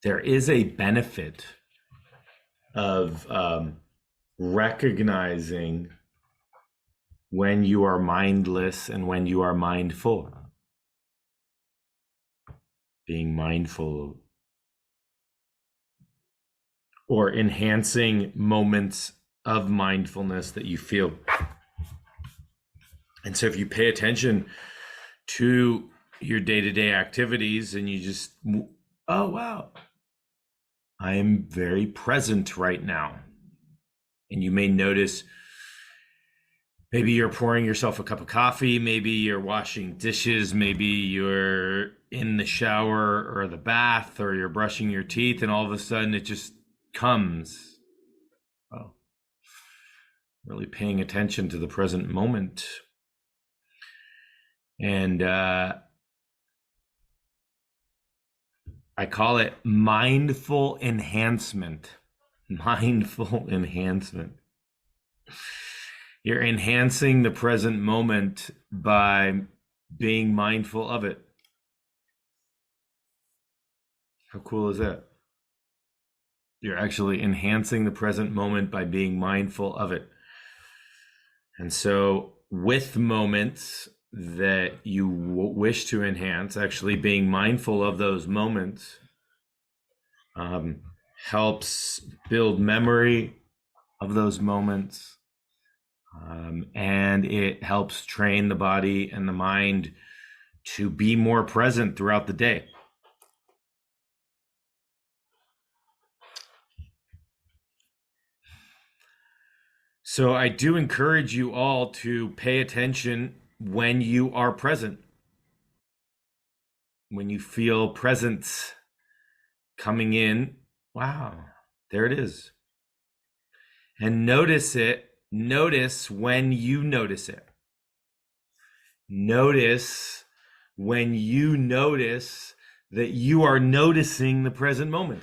there is a benefit of recognizing when you are mindless and when you are mindful. Being mindful or enhancing moments of mindfulness that you feel. And so if you pay attention to your day-to-day activities and you just, oh, wow, I am very present right now. And you may notice maybe you're pouring yourself a cup of coffee, maybe you're washing dishes, maybe you're in the shower or the bath, or you're brushing your teeth, and all of a sudden it just comes. Oh, really paying attention to the present moment. And I call it mindful enhancement. Mindful enhancement. You're enhancing the present moment by being mindful of it. How cool is that? You're actually enhancing the present moment by being mindful of it. And so with moments that you wish to enhance, actually being mindful of those moments helps build memory of those moments. And it helps train the body and the mind to be more present throughout the day. So I do encourage you all to pay attention when you are present. When you feel presence coming in, wow, there it is. And notice it. Notice when you notice it. Notice when you notice that you are noticing the present moment.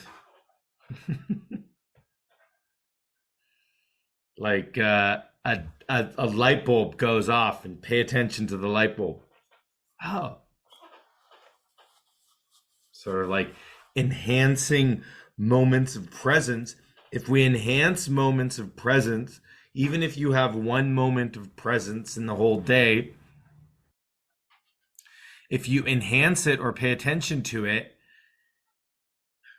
Like a light bulb goes off, and pay attention to the light bulb. Oh. Sort of like enhancing moments of presence. If we enhance moments of presence, even if you have one moment of presence in the whole day, if you enhance it or pay attention to it,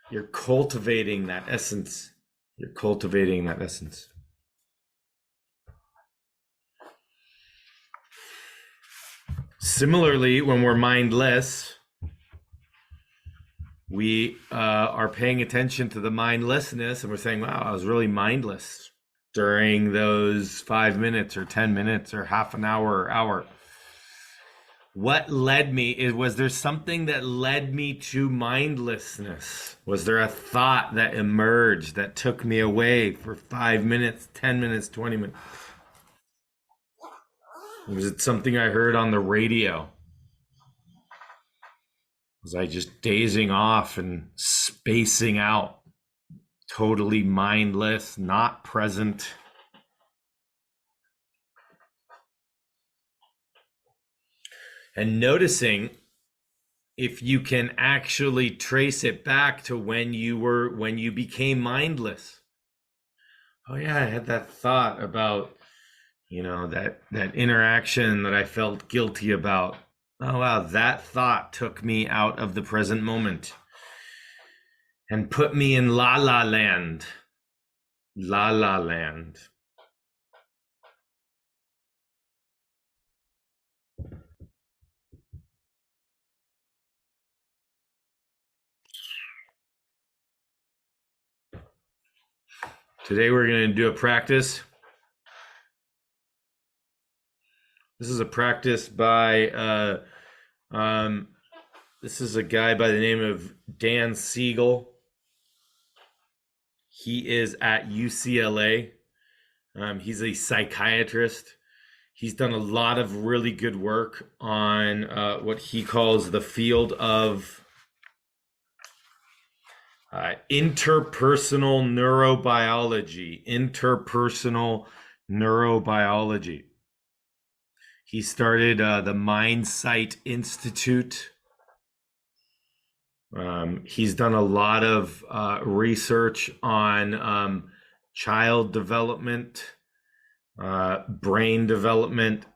you're cultivating that essence. You're cultivating that essence. Similarly, when we're mindless, we are paying attention to the mindlessness, and we're saying, wow, I was really mindless during those 5 minutes or 10 minutes or half an hour or hour. What led me? Was there something that led me to mindlessness? Was there a thought that emerged that took me away for 5 minutes, 10 minutes, 20 minutes? Was it something I heard on the radio? Was I just dazing off and spacing out? Totally mindless, not present. And noticing if you can actually trace it back to when you became mindless. Oh yeah, I had that thought about, that interaction that I felt guilty about. Oh wow, that thought took me out of the present moment and put me in la la land. La la land. Today we're going to do a practice. This is a practice by, this is a guy by the name of Dan Siegel. He is at UCLA. He's a psychiatrist. He's done a lot of really good work on what he calls the field of interpersonal neurobiology. Interpersonal neurobiology. He started the MindSight Institute. He's done a lot of research on child development, brain development.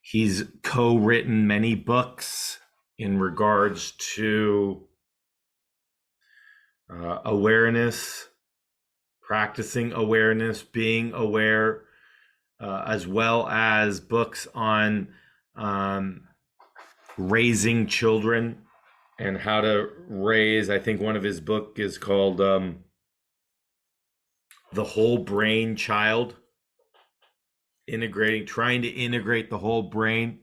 He's co-written many books in regards to awareness, practicing awareness, being aware, as well as books on raising children and how to raise. I think one of his book is called The Whole Brain Child, trying to integrate the whole brain.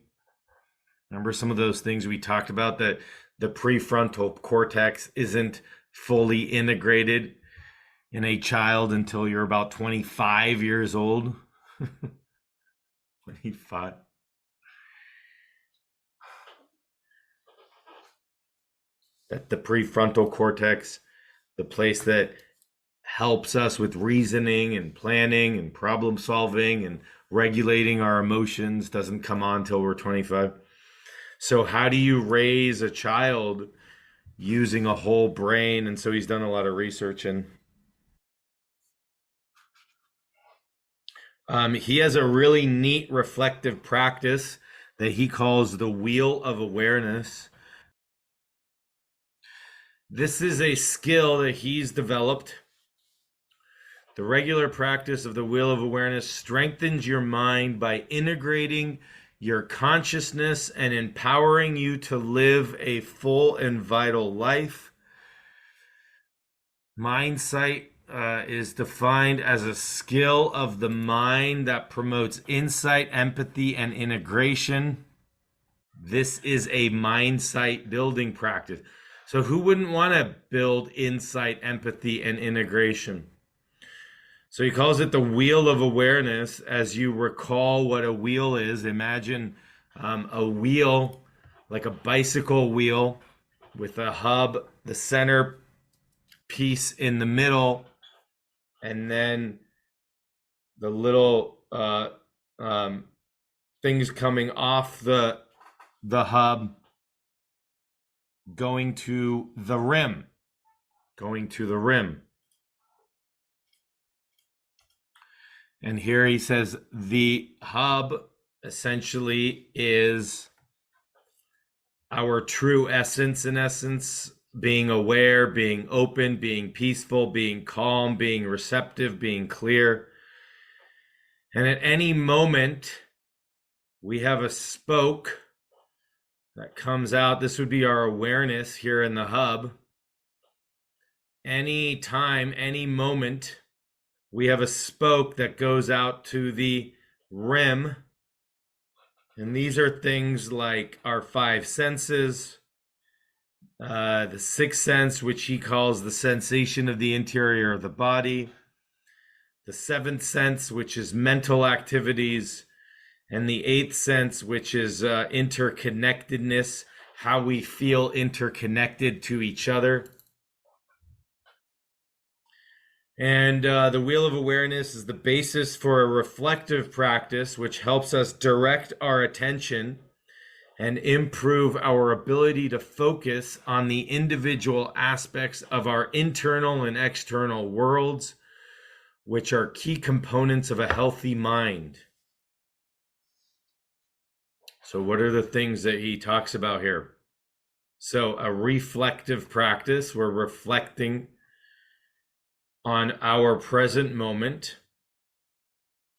Remember some of those things we talked about, that the prefrontal cortex isn't fully integrated in a child until you're about 25 years old. 25. That the prefrontal cortex, the place that helps us with reasoning and planning and problem solving and regulating our emotions, doesn't come on till we're 25. So how do you raise a child using a whole brain? And so he's done a lot of research, and he has a really neat reflective practice that he calls the Wheel of Awareness. This is a skill that he's developed. The regular practice of the Wheel of Awareness strengthens your mind by integrating your consciousness and empowering you to live a full and vital life. Mindsight is defined as a skill of the mind that promotes insight, empathy, and integration. This is a mindsight building practice. So who wouldn't want to build insight, empathy, and integration? So he calls it the Wheel of Awareness. As you recall what a wheel is, imagine a wheel, like a bicycle wheel with a hub, the center piece in the middle, and then the little things coming off the hub going to the rim. And here he says the hub essentially is our true essence, in essence, being aware, being open, being peaceful, being calm, being receptive, being clear. And at any moment, we have a spoke that comes out. This would be our awareness here in the hub. Any time, any moment, we have a spoke that goes out to the rim. And these are things like our five senses, the sixth sense, which he calls the sensation of the interior of the body, the seventh sense, which is mental activities, and the eighth sense, which is interconnectedness, how we feel interconnected to each other. And the Wheel of Awareness is the basis for a reflective practice, which helps us direct our attention and improve our ability to focus on the individual aspects of our internal and external worlds, which are key components of a healthy mind. So what are the things that he talks about here? So a reflective practice, we're reflecting on our present moment.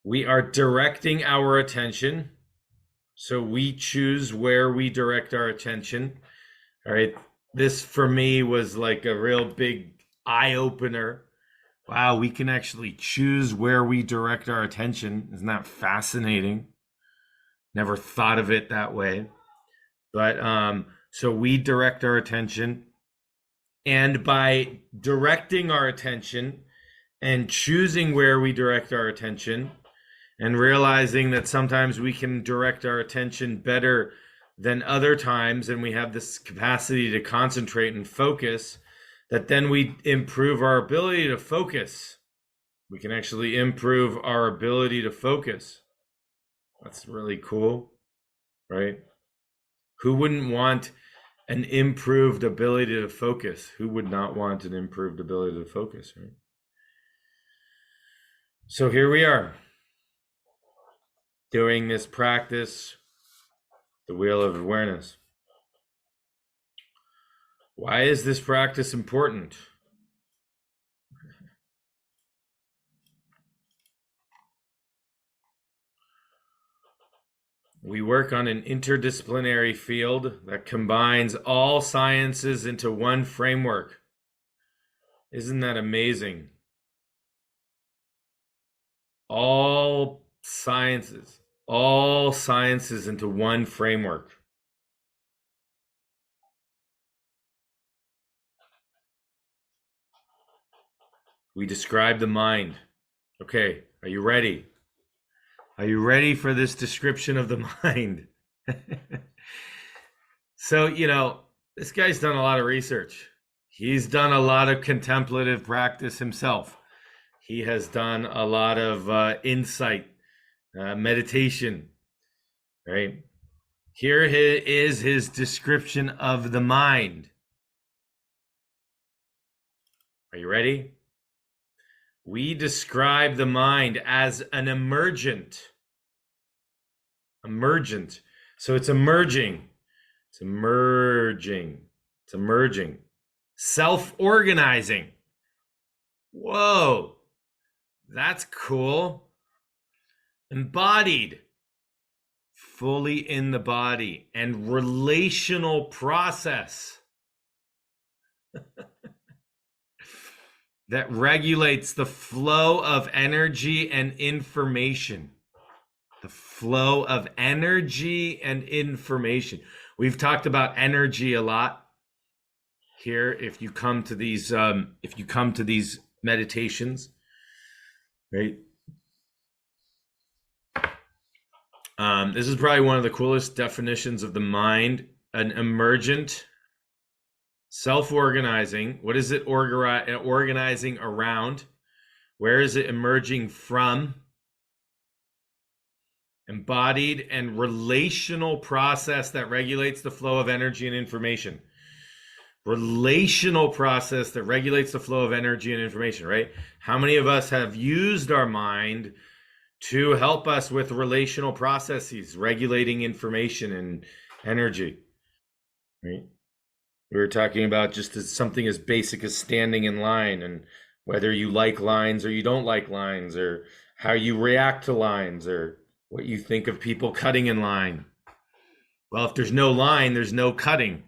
We are directing our attention. So we choose where we direct our attention. All right. This for me was like a real big eye opener. Wow, we can actually choose where we direct our attention. Isn't that fascinating? Never thought of it that way. But so we direct our attention. And by directing our attention and choosing where we direct our attention, and realizing that sometimes we can direct our attention better than other times, and we have this capacity to concentrate and focus, that then we improve our ability to focus. We can actually improve our ability to focus. That's really cool, right? Who wouldn't want An improved ability to focus. Who would not want an improved ability to focus, right? So here we are, doing this practice, the wheel of awareness. Why is this practice important? We work on an interdisciplinary field that combines all sciences into one framework. Isn't that amazing? All sciences into one framework. We describe the mind. Okay, are you ready? Are you ready for this description of the mind? So, this guy's done a lot of research. He's done a lot of contemplative practice himself. He has done a lot of insight, meditation, right? Here is his description of the mind. Are you ready? We describe the mind as an emergent. So it's emerging. It's emerging. Self-organizing. Whoa, that's cool. Embodied. Fully in the body. And relational process. That regulates the flow of energy and information. The flow of energy and information. We've talked about energy a lot here. If you come to these meditations, right? This is probably one of the coolest definitions of the mind. An emergent, self-organizing. What is it organizing around? Where is it emerging from? Embodied and relational process that regulates the flow of energy and information. Relational process that regulates the flow of energy and information, right? How many of us have used our mind to help us with relational processes, regulating information and energy, right? We were talking about just something as basic as standing in line, and whether you like lines or you don't like lines, or how you react to lines, or what you think of people cutting in line. Well, if there's no line, there's no cutting.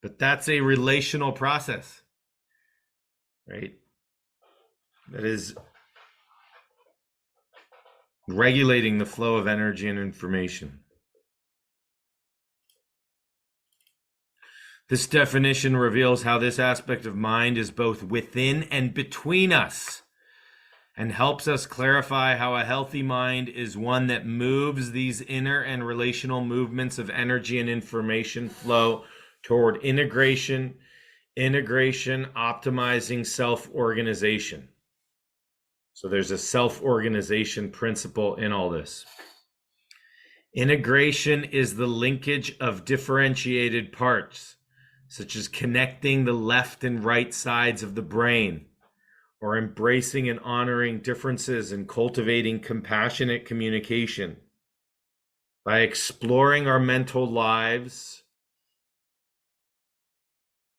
But that's a relational process, right? That is regulating the flow of energy and information. This definition reveals how this aspect of mind is both within and between us, and helps us clarify how a healthy mind is one that moves these inner and relational movements of energy and information flow toward integration, optimizing self-organization. So there's a self-organization principle in all this. Integration is the linkage of differentiated parts, such as connecting the left and right sides of the brain, or embracing and honoring differences and cultivating compassionate communication. By exploring our mental lives,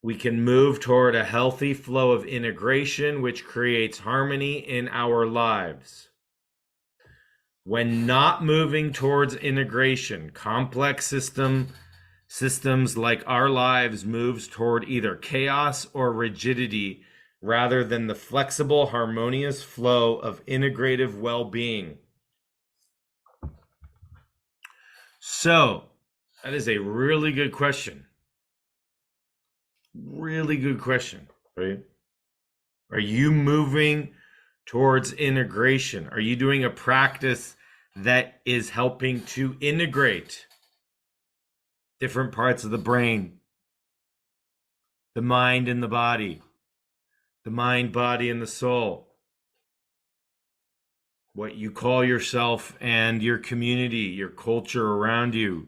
we can move toward a healthy flow of integration, which creates harmony in our lives. When not moving towards integration, complex systems like our lives moves toward either chaos or rigidity, rather than the flexible, harmonious flow of integrative well-being. So, that is a really good question. Really good question, right? Are you moving towards integration? Are you doing a practice that is helping to integrate different parts of the brain, the mind and the body, the mind, body, and the soul? what you call yourself and your community, your culture around you,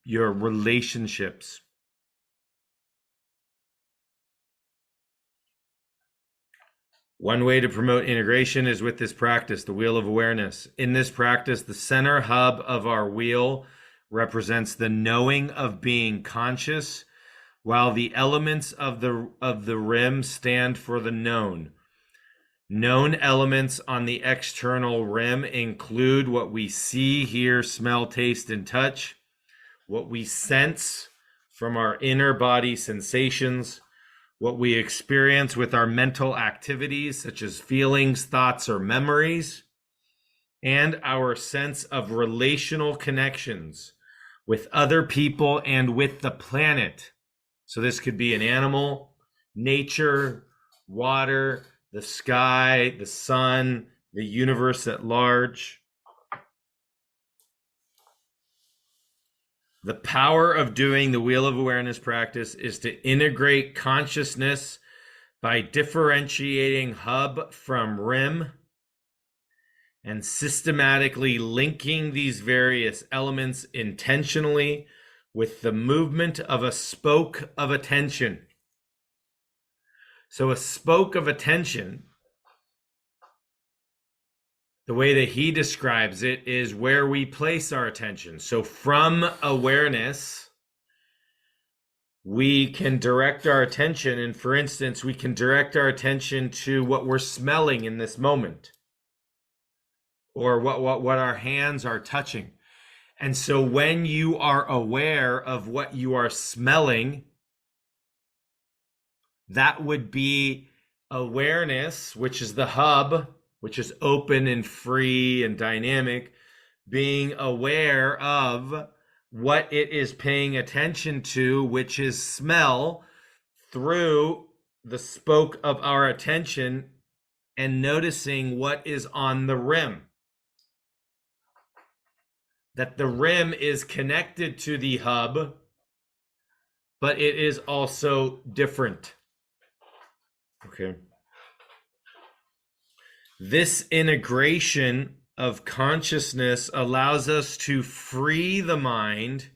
your relationships. One way to promote integration is with this practice, the wheel of awareness. In this practice, the center hub of our wheel represents the knowing of being conscious, while the elements of the rim stand for the known. Known elements on the external rim include what we see, hear, smell, taste, and touch, what we sense from our inner body sensations, what we experience with our mental activities, such as feelings, thoughts, or memories, and our sense of relational connections with other people and with the planet. So this could be an animal, nature, water, the sky, the sun, the universe at large. The power of doing the Wheel of Awareness practice is to integrate consciousness by differentiating hub from rim and systematically linking these various elements intentionally with the movement of a spoke of attention. So a spoke of attention, the way that he describes it, is where we place our attention. So from awareness, we can direct our attention. And for instance, we can direct our attention to what we're smelling in this moment, or what our hands are touching. And so when you are aware of what you are smelling, that would be awareness, which is the hub, which is open and free and dynamic, being aware of what it is paying attention to, which is smell, through the spoke of our attention, and noticing what is on the rim. That the rim is connected to the hub, but it is also different. Okay. This integration of consciousness allows us to free the mind,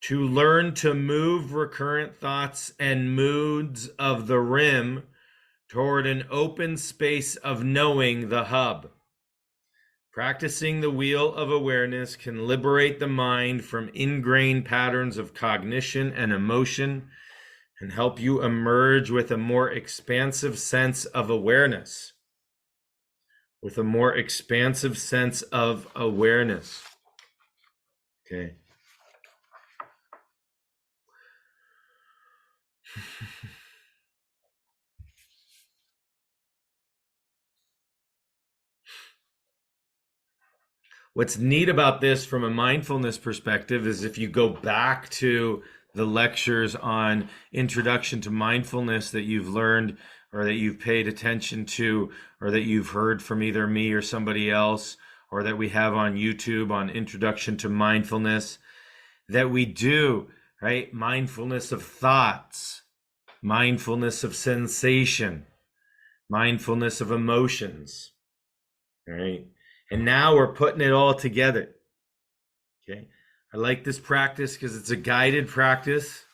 to learn to move recurrent thoughts and moods of the rim toward an open space of knowing the hub. Practicing the wheel of awareness can liberate the mind from ingrained patterns of cognition and emotion and help you emerge with a more expansive sense of awareness. With a more expansive sense of awareness. Okay. What's neat about this from a mindfulness perspective is if you go back to the lectures on introduction to mindfulness that you've learned or that you've paid attention to, or that you've heard from either me or somebody else, or that we have on YouTube on introduction to mindfulness, that we do, right? Mindfulness of thoughts, mindfulness of sensation, mindfulness of emotions, right? And now we're putting it all together, okay? I like this practice because it's a guided practice.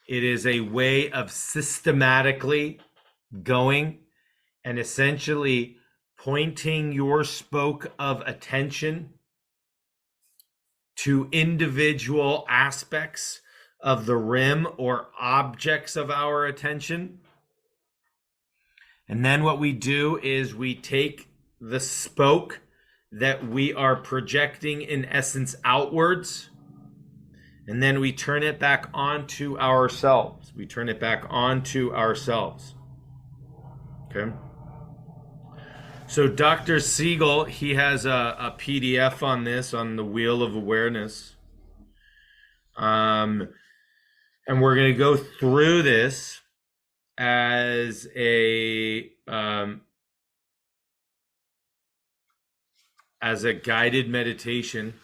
It is a way of systematically going and essentially pointing your spoke of attention to individual aspects of the rim or objects of our attention. And then what we do is we take the spoke that we are projecting in essence outwards, and then we turn it back onto ourselves. We turn it back onto ourselves. Okay. So Dr. Siegel, he has a PDF on this, on the Wheel of Awareness. And we're going to go through this as a guided meditation,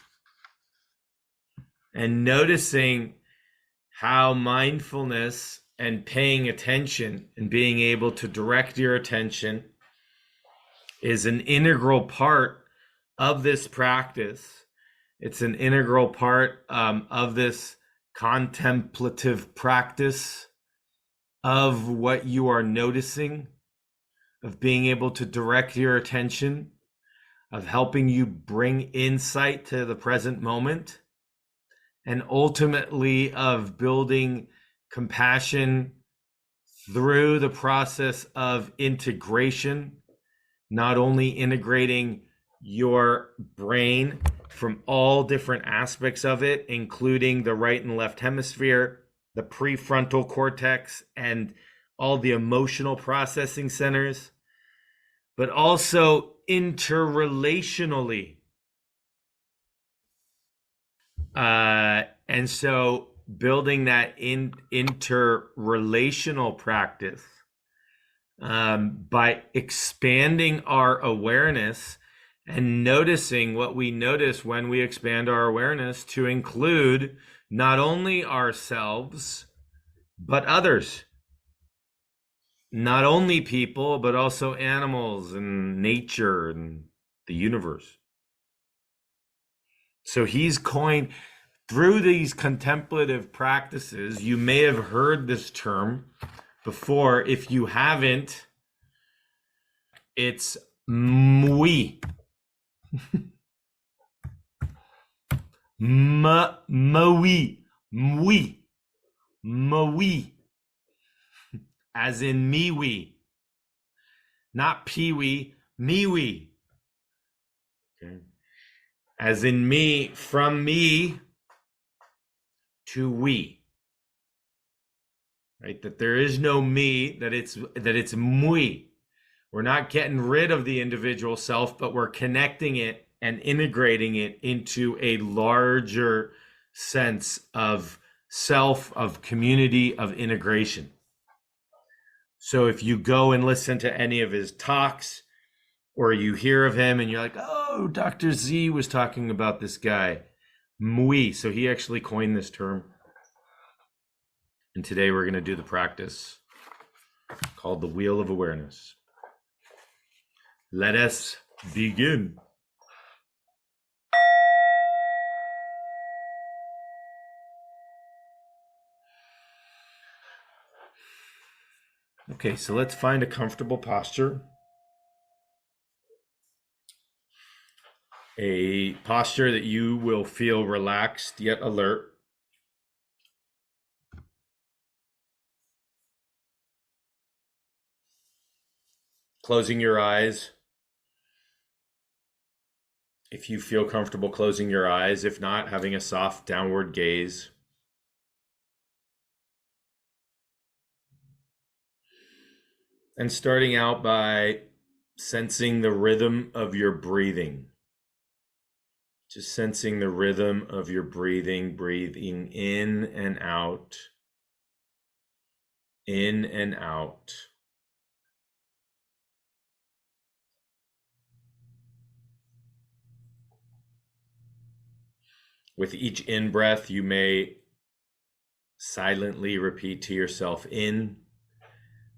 and noticing how mindfulness and paying attention and being able to direct your attention is an integral part of this practice. It's an integral part of this contemplative practice of what you are noticing, of being able to direct your attention, of helping you bring insight to the present moment, and ultimately of building compassion through the process of integration, not only integrating your brain from all different aspects of it, including the right and left hemisphere, the prefrontal cortex, and all the emotional processing centers, but also interrelationally. And so building that interrelational practice by expanding our awareness and noticing what we notice when we expand our awareness to include not only ourselves, but others. Not only people, but also animals and nature and the universe. So he's coined, through these contemplative practices, you may have heard this term before. If you haven't, it's mui. Mui. Mui. Mui. As in miwi. Not peewee, miwi. Okay. As in me, from me to we. Right? That there is no me, that it's mui. We're not getting rid of the individual self, but we're connecting it and integrating it into a larger sense of self, of community, of integration. So if you go and listen to any of his talks, or you hear of him and you're like, oh, Dr. Z was talking about this guy, Mui. So he actually coined this term. And today we're going to do the practice called the Wheel of Awareness. Let us begin. Okay, so let's find a comfortable posture. A posture that you will feel relaxed yet alert. Closing your eyes. If you feel comfortable closing your eyes, if not, having a soft downward gaze. And starting out by sensing the rhythm of your breathing. Just sensing the rhythm of your breathing, breathing in and out, in and out. With each in-breath, you may silently repeat to yourself in.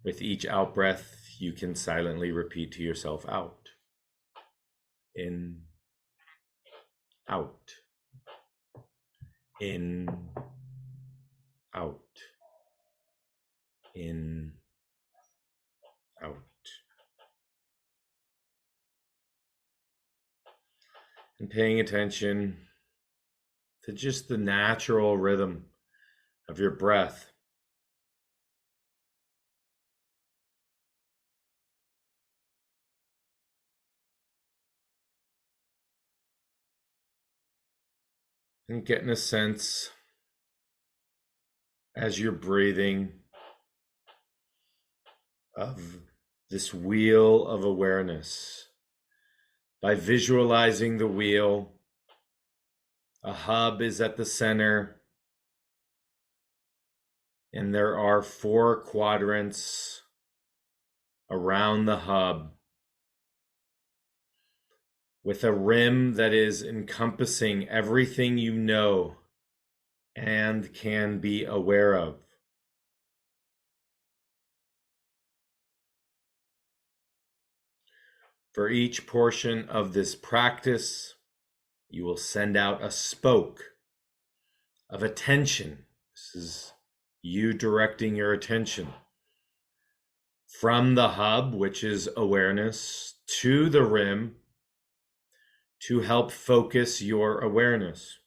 With each out-breath, you can silently repeat to yourself out. In, out. In, out. In, out. And paying attention to just the natural rhythm of your breath. And getting a sense as you're breathing of this wheel of awareness. By visualizing the wheel, a hub is at the center, and there are 4 quadrants around the hub with a rim that is encompassing everything you know and can be aware of. For each portion of this practice, you will send out a spoke of attention. This is you directing your attention from the hub, which is awareness, to the rim to help focus your awareness.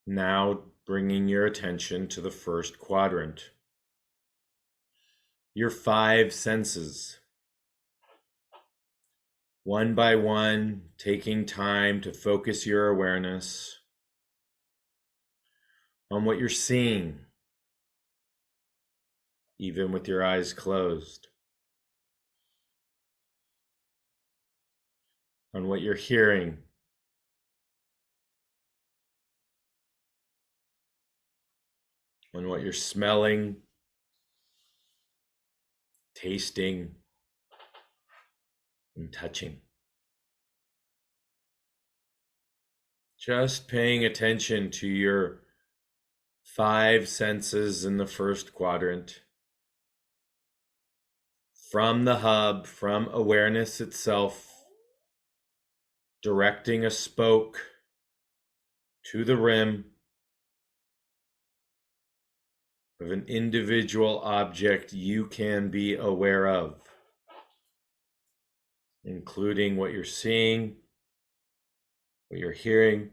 Now bringing your attention to the first quadrant. Your 5 senses. One by one, taking time to focus your awareness on what you're seeing, even with your eyes closed, on what you're hearing, on what you're smelling, tasting, and touching. Just paying attention to your 5 senses in the first quadrant. From the hub, from awareness itself, directing a spoke to the rim of an individual object you can be aware of, including what you're seeing, what you're hearing,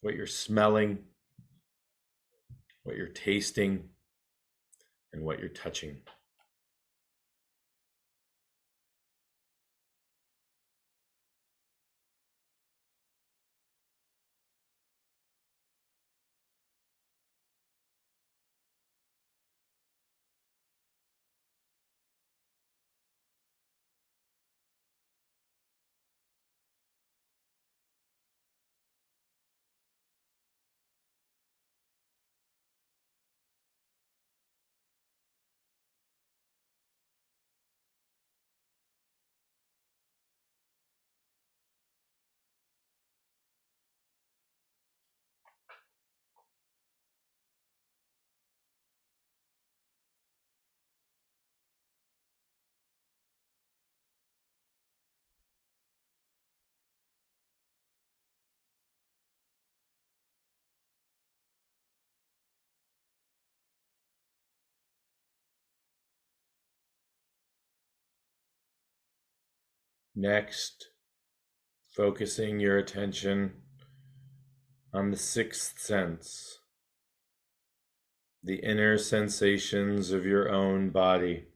what you're smelling, what you're tasting, and what you're touching. Next, focusing your attention on the 6th sense, the inner sensations of your own body.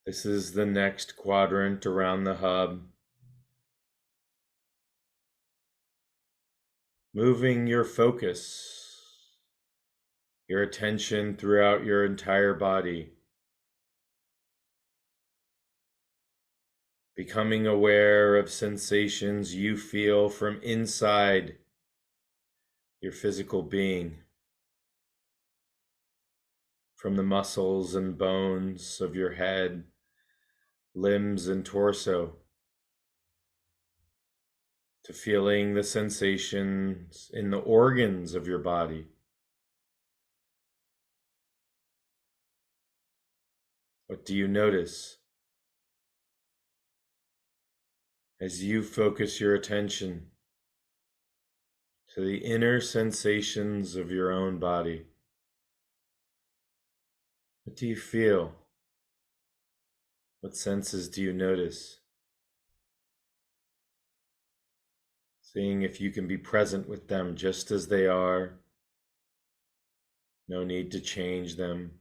This is the next quadrant around the hub. Moving your focus, your attention throughout your entire body. Becoming aware of sensations you feel from inside your physical being, from the muscles and bones of your head, limbs and torso, to feeling the sensations in the organs of your body. What do you notice as you focus your attention to the inner sensations of your own body? What do you feel? What senses do you notice? Seeing if you can be present with them just as they are. No need to change them.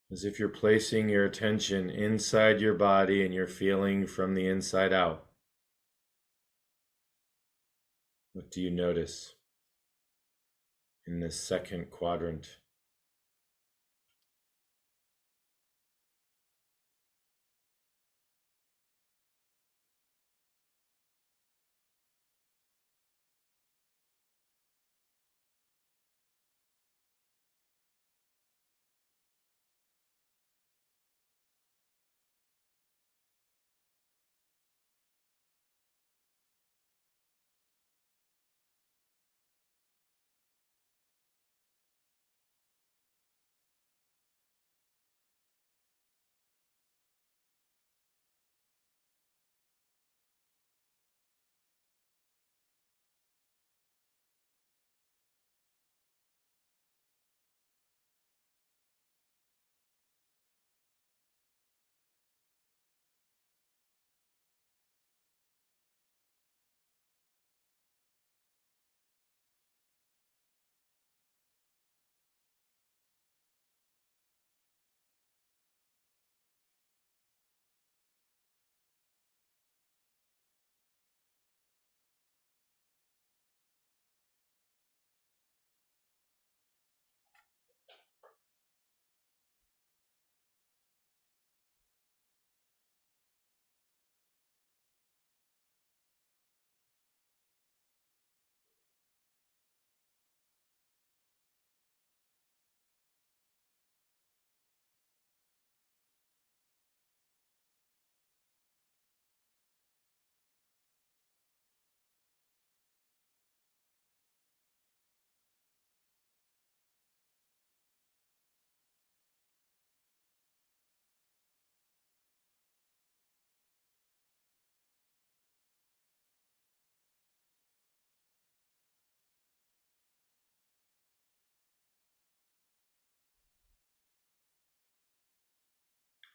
As if you're placing your attention inside your body and you're feeling from the inside out. What do you notice in this second quadrant?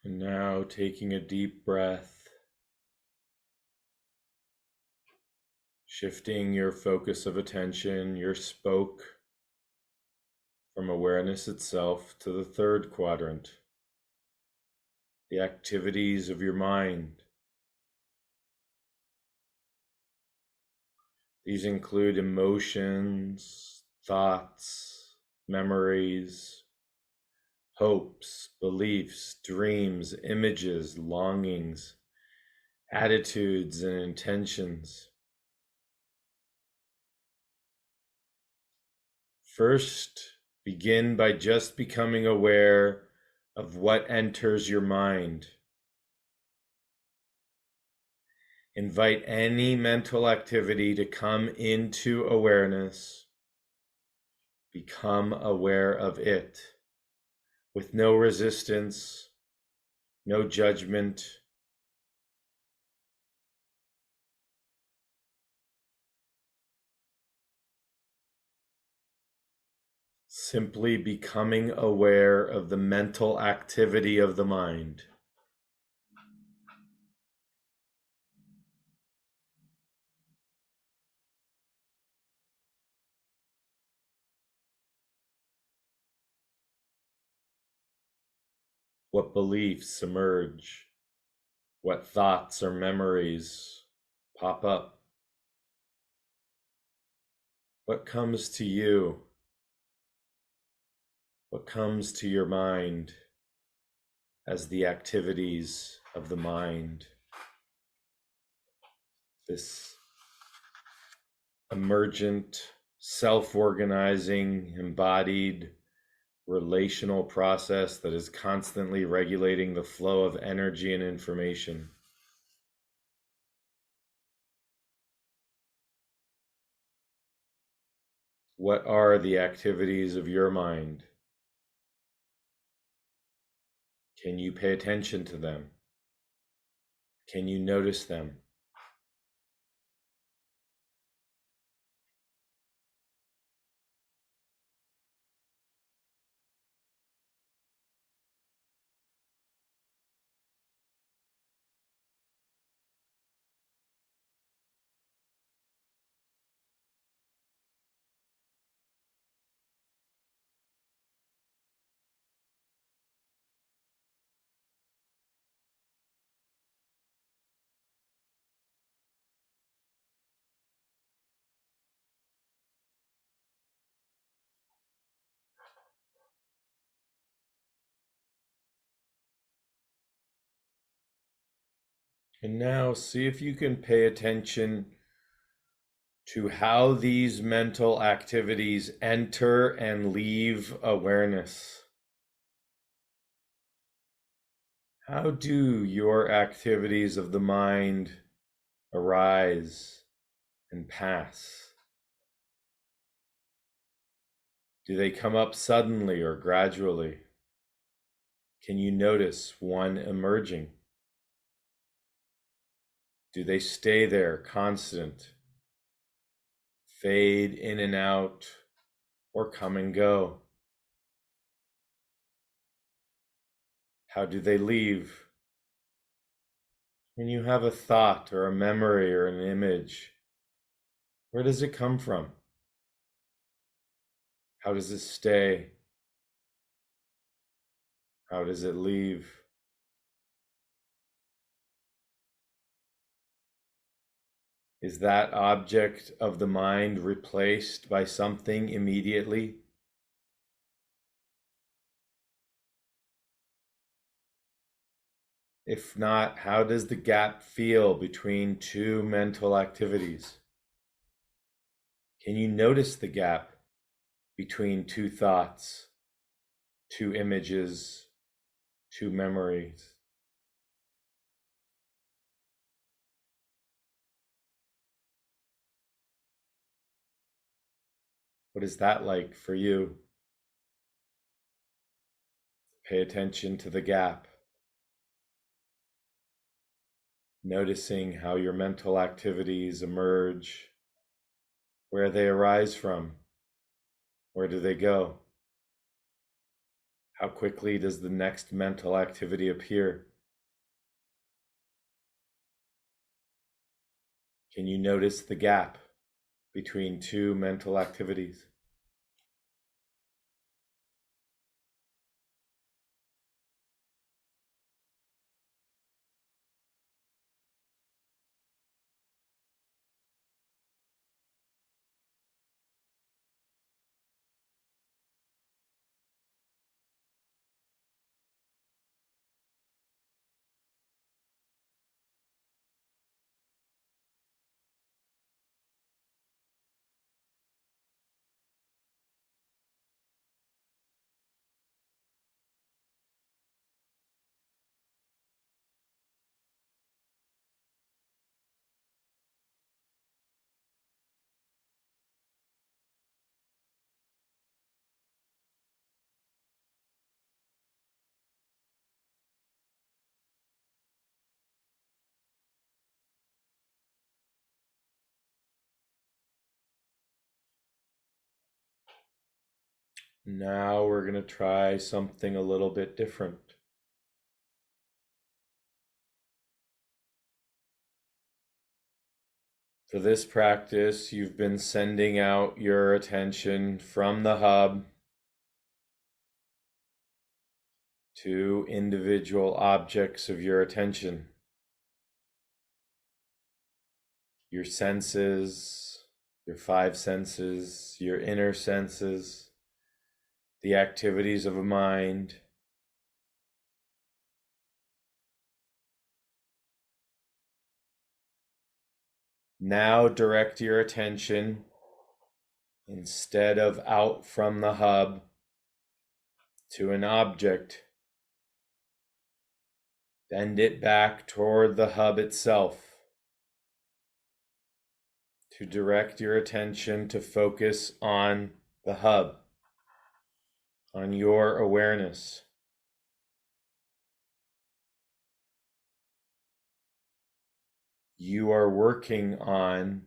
And now taking a deep breath, shifting your focus of attention, your spoke, from awareness itself to the third quadrant, the activities of your mind. These include emotions, thoughts, memories, hopes, beliefs, dreams, images, longings, attitudes, and intentions. First, begin by just becoming aware of what enters your mind. Invite any mental activity to come into awareness. Become aware of it with no resistance, no judgment. Simply becoming aware of the mental activity of the mind. What beliefs emerge? What thoughts or memories pop up? What comes to you? What comes to your mind as the activities of the mind? This emergent, self-organizing, embodied, relational process that is constantly regulating the flow of energy and information. What are the activities of your mind? Can you pay attention to them? Can you notice them? And now see if you can pay attention to how these mental activities enter and leave awareness. How do your activities of the mind arise and pass? Do they come up suddenly or gradually? Can you notice one emerging? Do they stay there constant, fade in and out, or come and go? How do they leave? When you have a thought or a memory or an image, where does it come from? How does it stay? How does it leave? Is that object of the mind replaced by something immediately? If not, how does the gap feel between two mental activities? Can you notice the gap between two thoughts, two images, two memories? What is that like for you? Pay attention to the gap, noticing how your mental activities emerge, where they arise from, where do they go? How quickly does the next mental activity appear? Can you notice the gap between two mental activities? Now we're going to try something a little bit different. For this practice, you've been sending out your attention from the hub to individual objects of your attention. Your senses, your five senses, your inner senses, the activities of a mind. Now direct your attention, instead of out from the hub, to an object. Bend it back toward the hub itself. To direct your attention to focus on the hub, on your awareness. You are working on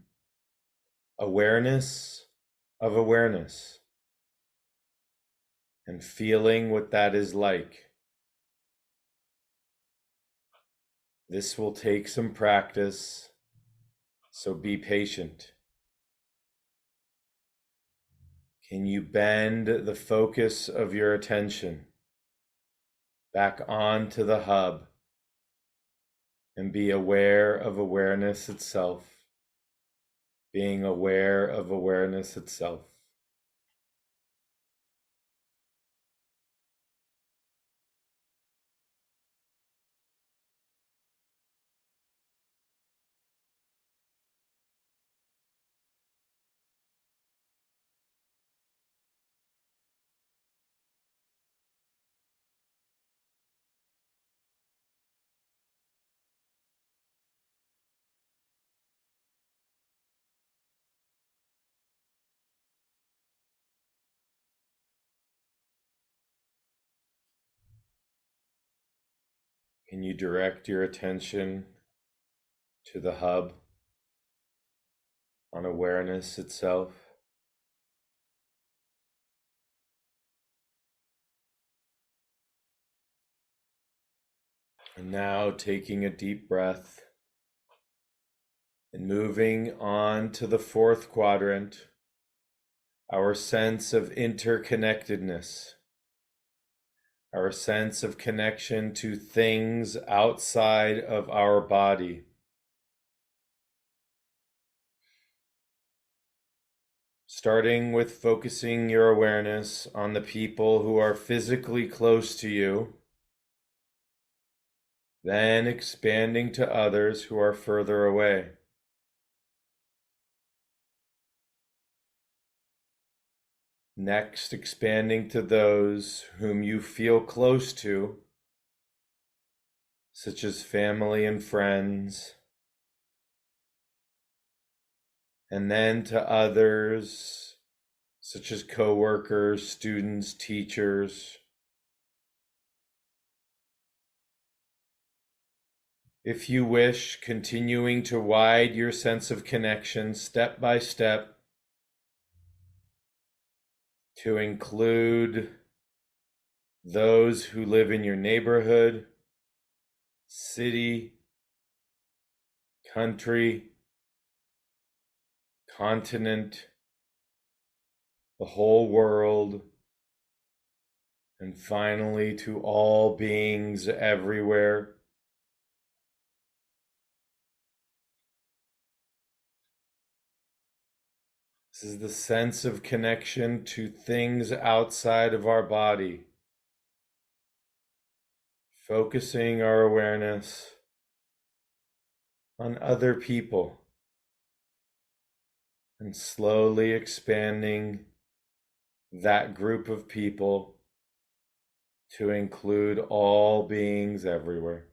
awareness of awareness and feeling what that is like. This will take some practice, so be patient. Can you bend the focus of your attention back onto the hub and be aware of awareness itself, being aware of awareness itself? Can you direct your attention to the hub on awareness itself? And now taking a deep breath and moving on to the fourth quadrant, our sense of interconnectedness, our sense of connection to things outside of our body. Starting with focusing your awareness on the people who are physically close to you, then expanding to others who are further away. Next, expanding to those whom you feel close to, such as family and friends, and then to others, such as co-workers, students, teachers. If you wish, continuing to widen your sense of connection step by step to include those who live in your neighborhood, city, country, continent, the whole world, and finally to all beings everywhere. This is the sense of connection to things outside of our body. Focusing our awareness on other people and slowly expanding that group of people to include all beings everywhere.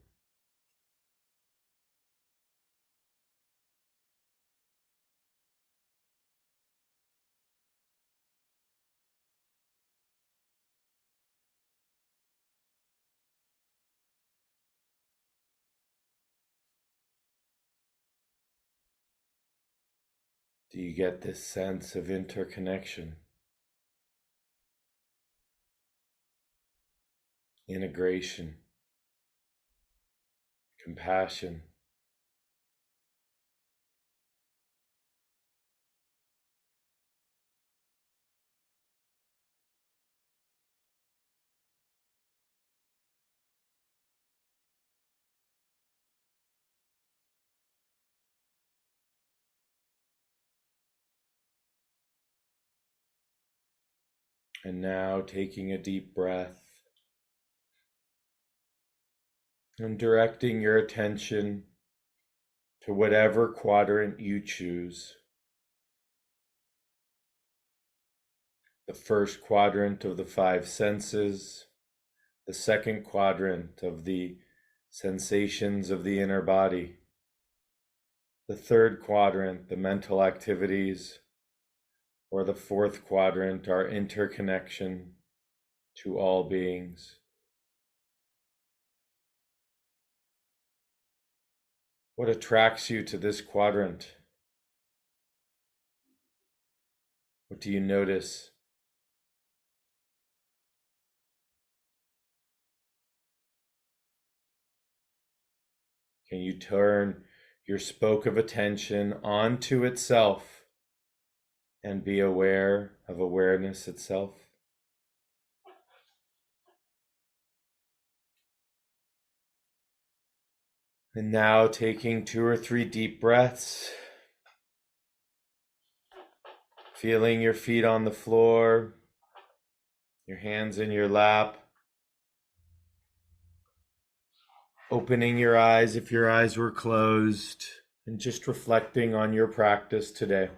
Do you get this sense of interconnection, integration, compassion? And now taking a deep breath and directing your attention to whatever quadrant you choose. The first quadrant of the five senses, the second quadrant of the sensations of the inner body, the third quadrant, the mental activities, or the fourth quadrant, our interconnection to all beings. What attracts you to this quadrant? What do you notice? Can you turn your spoke of attention onto itself and be aware of awareness itself? And now taking 2 or 3 deep breaths, feeling your feet on the floor, your hands in your lap, opening your eyes if your eyes were closed, and just reflecting on your practice today.